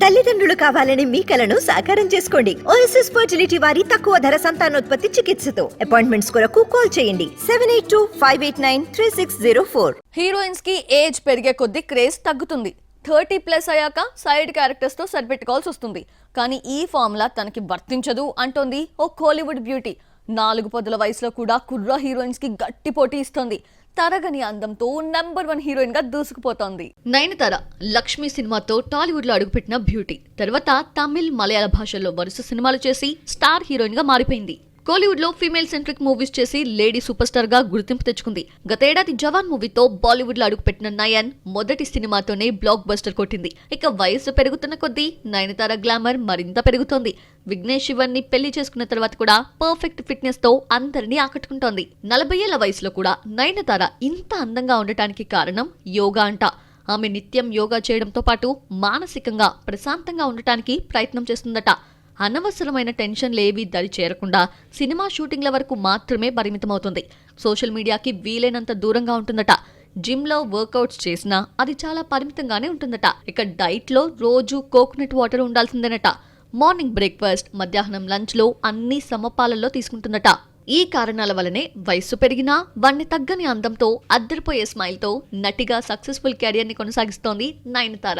తల్లిదండ్రులు కావాలని మీ కలను సాకారం చేసుకోండి. ఓఎస్ఎస్ ఫర్టిలిటీ వారి తక్కువ ధర సంతానోత్పత్తి చికిత్సతో అపాయింట్మెంట్స్ కొరకు కాల్ చేయండి 7825893604. హీరోయిన్స్ కి ఏజ్ పెరిగే కొద్దీ క్రేజ్ తగ్గుతుంది. 30+ అయ్యాక సైడ్ క్యారెక్టర్స్ తో సరిపెట్టుకోవాల్సి వస్తుంది. కానీ ఈ ఫార్ములా తనకి వర్తించదు అంటోంది ఓ కోలీవుడ్ బ్యూటీ. 4 పదుల వయసులో కూడా కుర్ర హీరోయిన్స్ కి గట్టి పోటీ ఇస్తోంది. తరగని అందంతో నంబర్ 1 హీరోయిన్ గా దూసుకుపోతోంది. నయనతార లక్ష్మి సినిమాతో టాలీవుడ్ లో అడుగుపెట్టిన బ్యూటీ. తర్వాత తమిళ్, మలయాళ భాషల్లో వరుస సినిమాలు చేసి స్టార్ హీరోయిన్ గా మారిపోయింది. కోలీవుడ్ లో ఫీమేల్ సెంట్రిక్ మూవీస్ చేసి లేడీ సూపర్ స్టార్ గా గుర్తింపు తెచ్చుకుంది. గతేడాది జవాన్ మూవీతో బాలీవుడ్ లో అడుగుపెట్టిన నయన్ మొదటి సినిమాతోనే బ్లాక్ బస్టర్ కొట్టింది. ఇక వయసు పెరుగుతున్న కొద్దీ నయనతార గ్లామర్ మరింత పెరుగుతోంది. విఘ్నేష్ శివన్ ని పెళ్లి చేసుకున్న తర్వాత కూడా పర్ఫెక్ట్ ఫిట్నెస్ తో అందరినీ ఆకట్టుకుంటోంది. 40 ఏళ్ల వయసులో కూడా నయనతార ఇంత అందంగా ఉండటానికి కారణం యోగా అంట. ఆమె నిత్యం యోగా చేయడంతో పాటు మానసికంగా ప్రశాంతంగా ఉండటానికి ప్రయత్నం చేస్తుందట. అనవసరమైన టెన్షన్లేవీ దరి చేరకుండా సినిమా షూటింగ్ల వరకు మాత్రమే పరిమితమవుతుంది. సోషల్ మీడియాకి వీలైనంత దూరంగా ఉంటుందట. జిమ్ లో వర్కౌట్స్ చేసినా అది చాలా పరిమితంగానే ఉంటుందట. ఇక డైట్ లో రోజు కోకోనట్ వాటర్ ఉండాల్సిందేనట. మార్నింగ్ బ్రేక్ఫాస్ట్, మధ్యాహ్నం లంచ్ లో అన్ని సమపాలల్లో తీసుకుంటుందట. ఈ కారణాల వల్లనే వయస్సు పెరిగినా వన్ని తగ్గని అందంతో అద్దరిపోయే స్మైల్ తో నటిగా సక్సెస్ఫుల్ కెరియర్ ని కొనసాగిస్తోంది నయనతార.